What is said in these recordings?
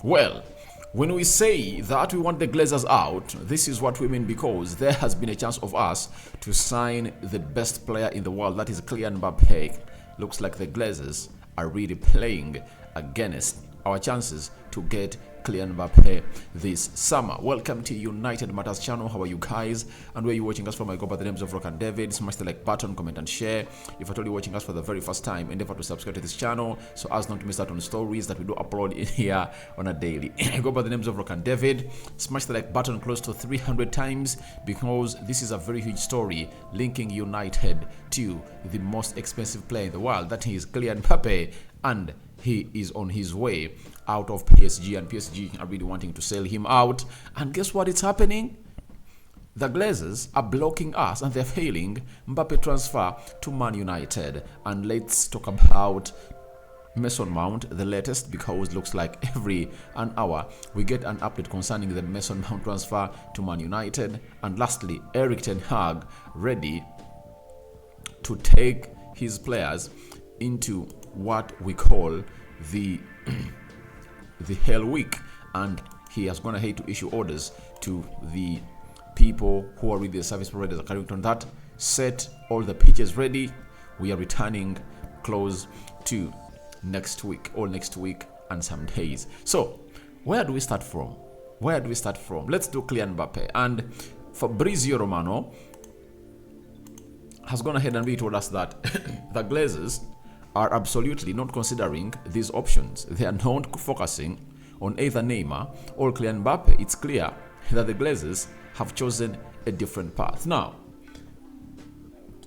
Well, when we say that we want the Glazers out, this is what we mean, because there has been a chance of us to sign the best player in the world, that is Kylian Mbappe. Looks like the Glazers are really playing against our chances to get Kylian Mbappe this summer. Welcome to United Matters channel. How are you guys? And where you watching us from? I go by the names of Rock and David. Smash the like button, comment and share. If you're watching us for the very first time, endeavor to subscribe to this channel so as not to miss out on stories that we do upload in here on a daily. I go by the names of Rock and David. Smash the like button close to 300 times, because this is a very huge story linking United to the most expensive player in the world, that is Kylian Mbappe, and he is on his way out of PSG, and PSG are really wanting to sell him out. And guess what is happening? The Glazers are blocking us and they're failing Mbappe transfer to Man United. And let's talk about Mason Mount, the latest, because it looks like every an hour we get an update concerning the Mason Mount transfer to Man United. And lastly, Erik ten Hag ready to take his players into what we call the Hell Week, and he has gone ahead to issue orders to the people who are with the service providers at Carrington that set all the pitches ready. We are returning close to next week and some days. So where do we start from? Let's do Kylian Mbappe. And Fabrizio Romano has gone ahead and really told us that the Glazers are absolutely not considering these options. They are not focusing on either Neymar or Kylian Mbappe. It's clear that the Glazers have chosen a different path. Now,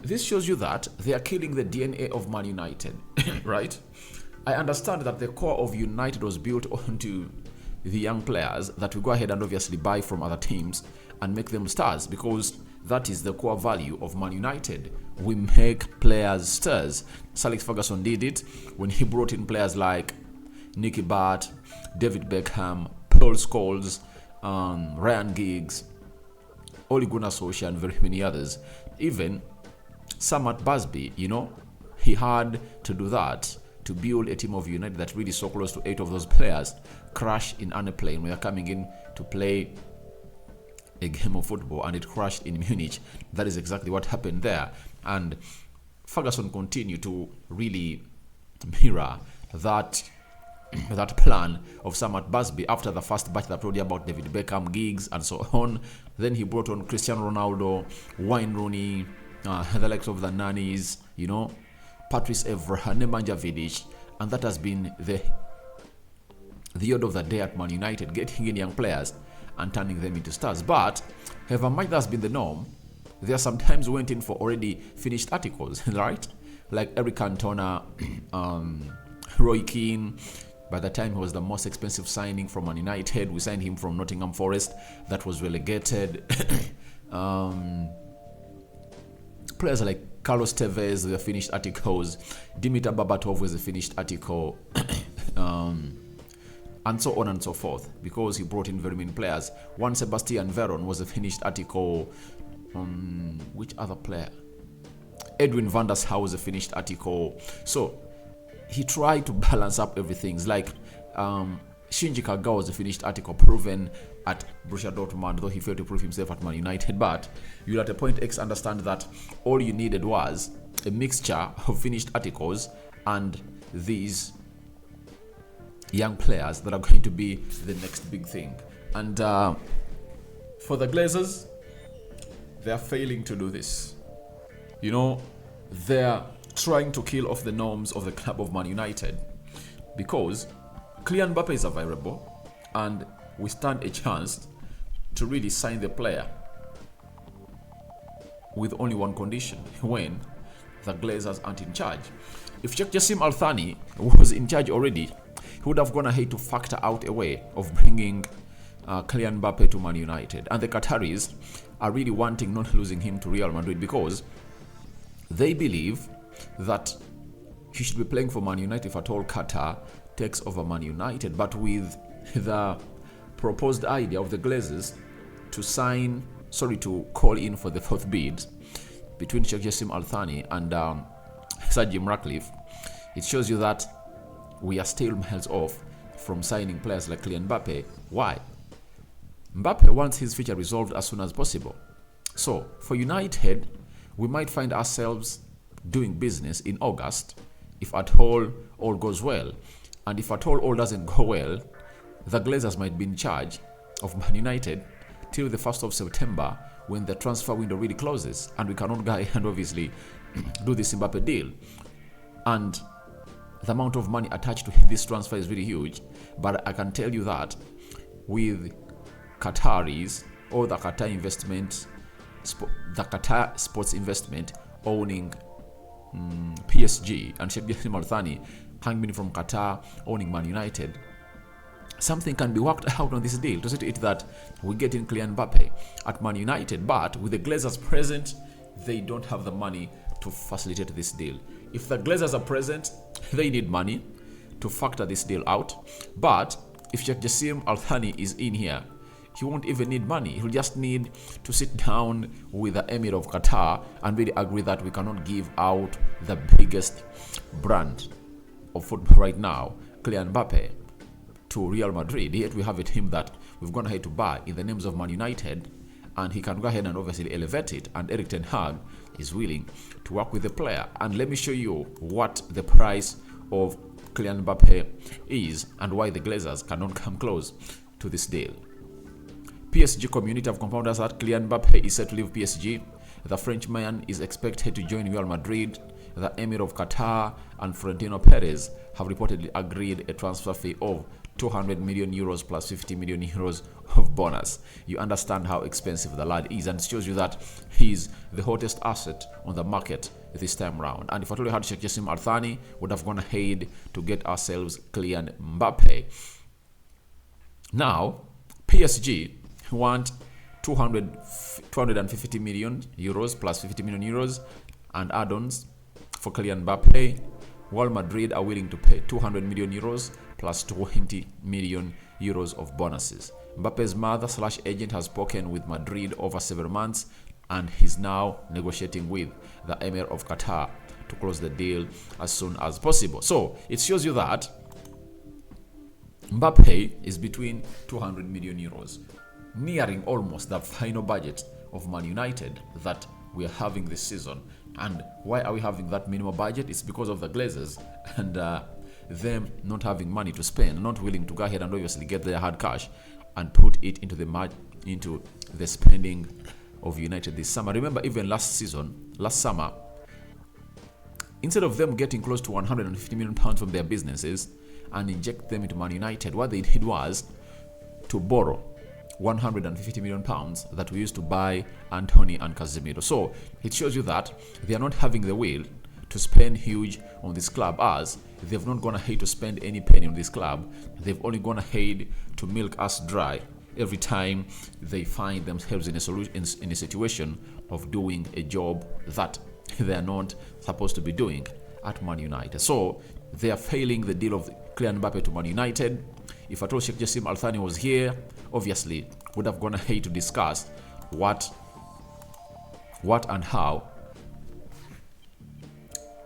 this shows you that they are killing the DNA of Man United, right? I understand that the core of United was built onto the young players that we go ahead and obviously buy from other teams and make them stars, because that is the core value of Man United. We make players stars. Sir Alex Ferguson did it when he brought in players like Nicky Butt, David Beckham, Paul Scholes, Ryan Giggs, Ole Gunnar Solskjaer, and very many others. Even Samat Busby, he had to do that to build a team of United that really so close to 8 of those players crash in an airplane when they're coming in to play a game of football, and it crashed in Munich. That is exactly what happened there. And Ferguson continued to really mirror that plan of Samat Busby after the first batch that told you about David Beckham, Giggs, and so on. Then he brought on Cristiano Ronaldo, Wayne Rooney, the likes of the Nannies, Patrice Evra, Nemanja Vidic, and that has been the order of the day at Man United, getting in young players and turning them into stars. But however much that's been the norm, there sometimes went in for already finished articles, right? Like Eric Cantona, Roy Keane. By the time he was the most expensive signing from Man United, we signed him from Nottingham Forest that was relegated. Players like Carlos Tevez were finished articles. Dimitar Berbatov was a finished article. And so on and so forth, because he brought in very many players. Juan Sebastian Veron was a finished article. Which other player? Edwin van der Sar was a finished article. So he tried to balance up everything. It's like Shinji Kagawa was a finished article, proven at Borussia Dortmund, though he failed to prove himself at Man United. But you'll at a point X understand that all you needed was a mixture of finished articles and these young players that are going to be the next big thing. And for the Glazers, they are failing to do this. They're trying to kill off the norms of the club of Man United, because Kylian Mbappe is available and we stand a chance to really sign the player with only one condition: when the Glazers aren't in charge. If Sheikh Jassim Al Thani was in charge already, he would have gone ahead to factor out a way of bringing Kylian Mbappe to Man United. And the Qataris are really wanting not losing him to Real Madrid, because they believe that he should be playing for Man United if at all Qatar takes over Man United. But with the proposed idea of the Glazers to call in for the fourth bid between Sheikh Jassim Al Thani and Sir Jim Ratcliffe, it shows you that we are still miles off from signing players like Kylian Mbappe. Why? Mbappe wants his future resolved as soon as possible. So, for United, we might find ourselves doing business in August if at all goes well. And if at all doesn't go well, the Glazers might be in charge of Man United till the 1st of September when the transfer window really closes. And we cannot go and obviously do this Mbappe deal. And the amount of money attached to this transfer is really huge. But I can tell you that with Qataris or the Qatar investment, the Qatar Sports Investment owning PSG and Sheikh Jassim Al Thani hanging from Qatar owning Man United, something can be worked out on this deal to see to it that we get in Kylian Mbappe at Man United. But with the Glazers present, they don't have the money to facilitate this deal. If the Glazers are present, they need money to factor this deal out. But if Sheikh Jassim Al Thani is in here, he won't even need money. He'll just need to sit down with the Emir of Qatar and really agree that we cannot give out the biggest brand of football right now, Kylian Mbappe, to Real Madrid. Yet we have a team that we've gone ahead to buy in the names of Man United, and he can go ahead and obviously elevate it. And Erik ten Hag is willing to work with the player. And let me show you what the price of Kylian Mbappe is and why the Glazers cannot come close to this deal. PSG community have confirmed us that Kylian Mbappe is set to leave PSG. The Frenchman is expected to join Real Madrid. The Emir of Qatar and Florentino Perez have reportedly agreed a transfer fee of 200 million euros plus 50 million euros of bonus. You understand how expensive the lad is, and it shows you that he's the hottest asset on the market this time round. And if I told you how Sheikh Jassim Al Thani would have gone ahead to get ourselves Kylian Mbappe. Now, PSG want 250 million euros plus 50 million euros and add-ons for Kylian Mbappe, while Madrid are willing to pay 200 million euros plus 20 million euros of bonuses. Mbappe's mother/agent has spoken with Madrid over several months, and he's now negotiating with the Emir of Qatar to close the deal as soon as possible. So it shows you that Mbappe is between 200 million euros, nearing almost the final budget of Man United that we are having this season. And why are we having that minimum budget? It's because of the Glazers and them not having money to spend, not willing to go ahead and obviously get their hard cash and put it into the spending of United this summer. Remember, even last summer, instead of them getting close to 150 million pounds from their businesses and inject them into Man United, what they did was to borrow 150 million pounds that we used to buy Anthony and Casemiro. So it shows you that they are not having the will to spend huge on this club, as they've not gone ahead to spend any penny on this club. They've only gone ahead to milk us dry every time they find themselves in a situation of doing a job that they are not supposed to be doing at Man United. So they are failing the deal of Kylian Mbappe to Man United. If at all Sheikh Jassim Al Thani was here, obviously would have gone ahead to discuss what and how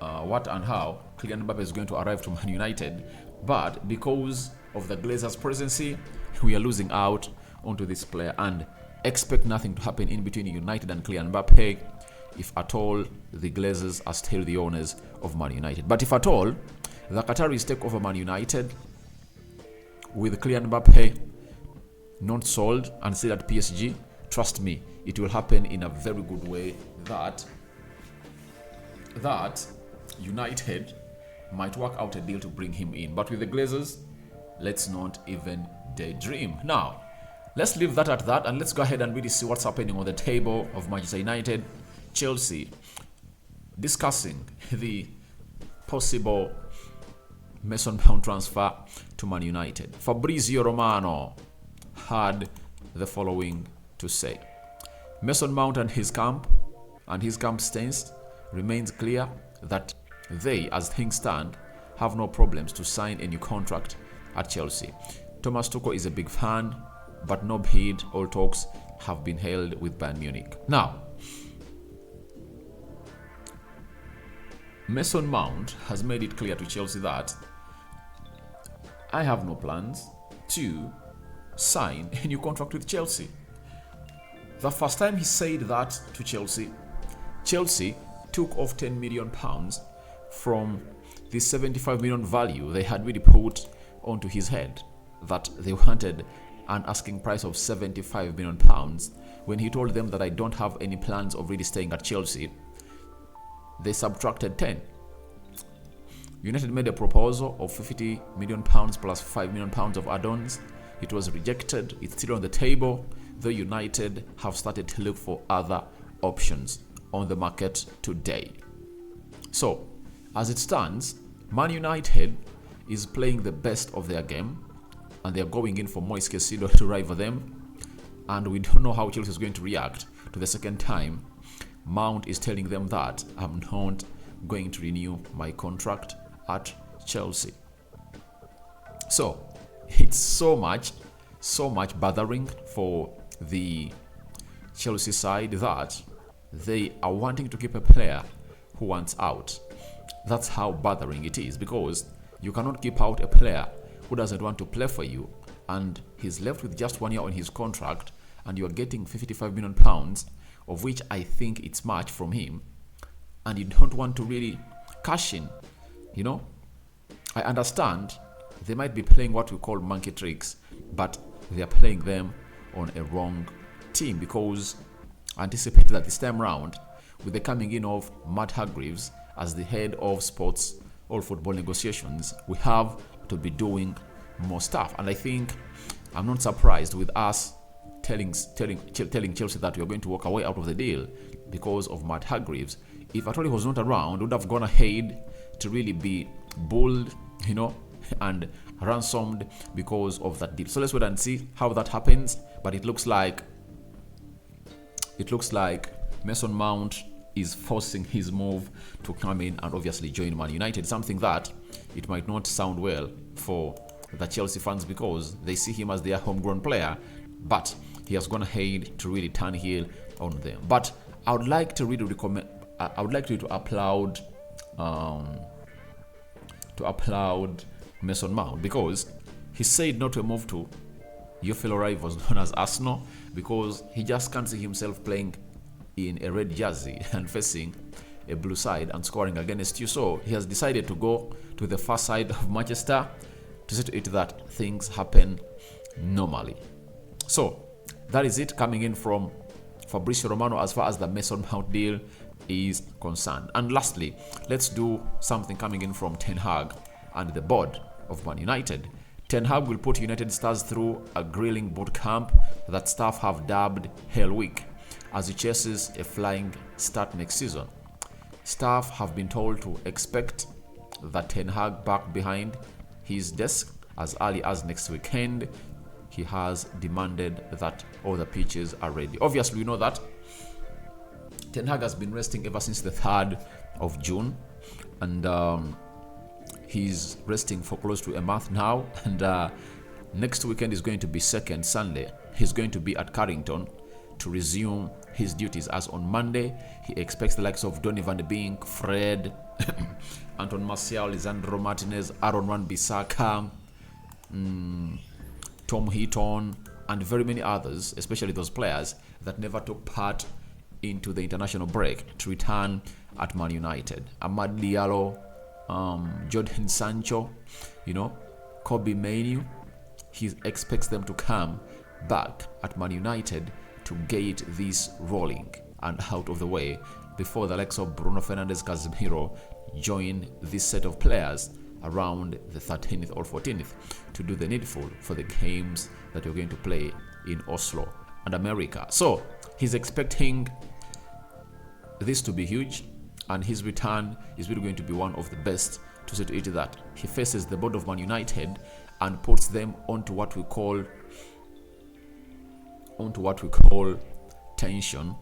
Kylian Mbappe is going to arrive to Man United. But because of the Glazers' presence, we are losing out onto this player, and expect nothing to happen in between United and Kylian Mbappe if at all the Glazers are still the owners of Man United. But if at all the Qataris take over Man United with Kylian Mbappe not sold and still at PSG, trust me, it will happen in a very good way that United might work out a deal to bring him in. But with the Glazers, let's not even daydream. Now, let's leave that at that, and let's go ahead and really see what's happening on the table of Manchester United. Chelsea discussing the possible Mason Mount transfer to Man United. Fabrizio Romano had the following to say. Mason Mount and his camp stance remains clear that they, as things stand, have no problems to sign a new contract at Chelsea. Thomas Tuchel is a big fan, but no bid or talks have been held with Bayern Munich. Now, Mason Mount has made it clear to Chelsea that I have no plans to sign a new contract with Chelsea. The first time he said that to Chelsea, Chelsea took off £10 million from the 75 million value they had really put onto his head, that they wanted an asking price of 75 million pounds. When he told them that I don't have any plans of really staying at Chelsea, they subtracted 10. United made a proposal of 50 million pounds plus 5 million pounds of add-ons. It was rejected. It's still on the table, though United have started to look for other options on the market today. So, as it stands, Man United is playing the best of their game, and they are going in for Moise Caicedo to rival them. And we don't know how Chelsea is going to react to the second time Mount is telling them that I'm not going to renew my contract at Chelsea. So it's so much bothering for the Chelsea side that they are wanting to keep a player who wants out. That's how bothering it is, because you cannot keep out a player who doesn't want to play for you, and he's left with just 1 year on his contract, and you're getting 55 million pounds, of which I think it's much from him, and you don't want to really cash in. I understand they might be playing what we call monkey tricks, but they are playing them on a wrong team, because I anticipate that this time round, with the coming in of Matt Hargreaves as the head of sports or football negotiations, we have to be doing more stuff. And I think I'm not surprised with us telling Chelsea that we are going to walk away out of the deal because of Matt Hargreaves. If at all he was not around, we would have gone ahead to really be bulled, and ransomed because of that deal. So let's wait and see how that happens. But it looks like Mason Mount is forcing his move to come in and obviously join Man United, something that it might not sound well for the Chelsea fans, because they see him as their homegrown player, but he has gone ahead to really turn heel on them. But I would like to really applaud Mason Mount, because he said not to move to your fellow rivals known as Arsenal, because he just can't see himself playing in a red jersey and facing a blue side and scoring against you. So he has decided to go to the far side of Manchester to see to it that things happen normally. So that is it coming in from Fabrizio Romano as far as the Mason Mount deal is concerned. And lastly, let's do something coming in from Ten Hag and the board of Man United. Ten Hag will put United stars through a grilling boot camp that staff have dubbed Hell Week, as he chases a flying start next season. Staff have been told to expect that Ten Hag back behind his desk as early as next weekend. He has demanded that all the pitches are ready. Obviously, we know that Ten Hag has been resting ever since the 3rd of June, and he's resting for close to a month now. And next weekend is going to be second Sunday. He's going to be at Carrington to resume his duties, as on Monday he expects the likes of Donny van de Beek, Fred, Anton Martial, Lisandro Martinez, Aaron Wan-Bissaka, Tom Heaton, and very many others, especially those players that never took part into the international break, to return at Man United. Amad Diallo, Jadon Sancho, Kobe Mainoo. He expects them to come back at Man United to get this rolling and out of the way before the likes of Bruno Fernandes, Casemiro join this set of players around the 13th or 14th to do the needful for the games that we're going to play in Oslo and America. So he's expecting this to be huge, and his return is really going to be one of the best, to say to it that he faces the board of Man United and puts them onto what we call tension,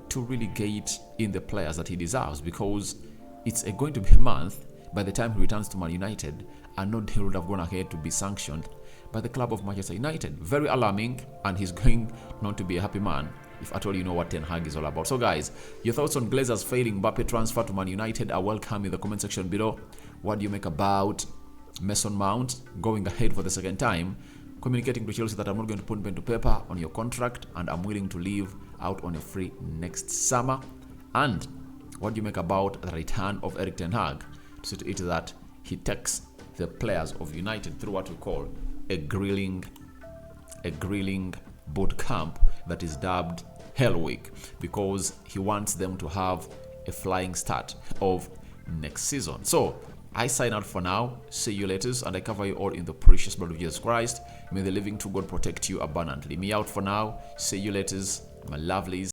to really get in the players that he deserves, because it's going to be a month by the time he returns to Man United, and no deal would have gone ahead to be sanctioned by the club of Manchester United. Very alarming, and he's going not to be a happy man if at all you know what Ten Hag is all about. So guys, your thoughts on Glazers failing Mbappe transfer to Man United are welcome in the comment section below. What do you make about Mason Mount going ahead for the second time, communicating to Chelsea that I'm not going to put pen to paper on your contract and I'm willing to leave out on a free next summer. And what do you make about the return of Erik ten Hag? To see to it that he takes the players of United through what we call a grilling boot camp that is dubbed Hell Week, because he wants them to have a flying start of next season. So I sign out for now. See you later, and I cover you all in the precious blood of Jesus Christ. May the living true God protect you abundantly. Me out for now. See you later, my lovelies.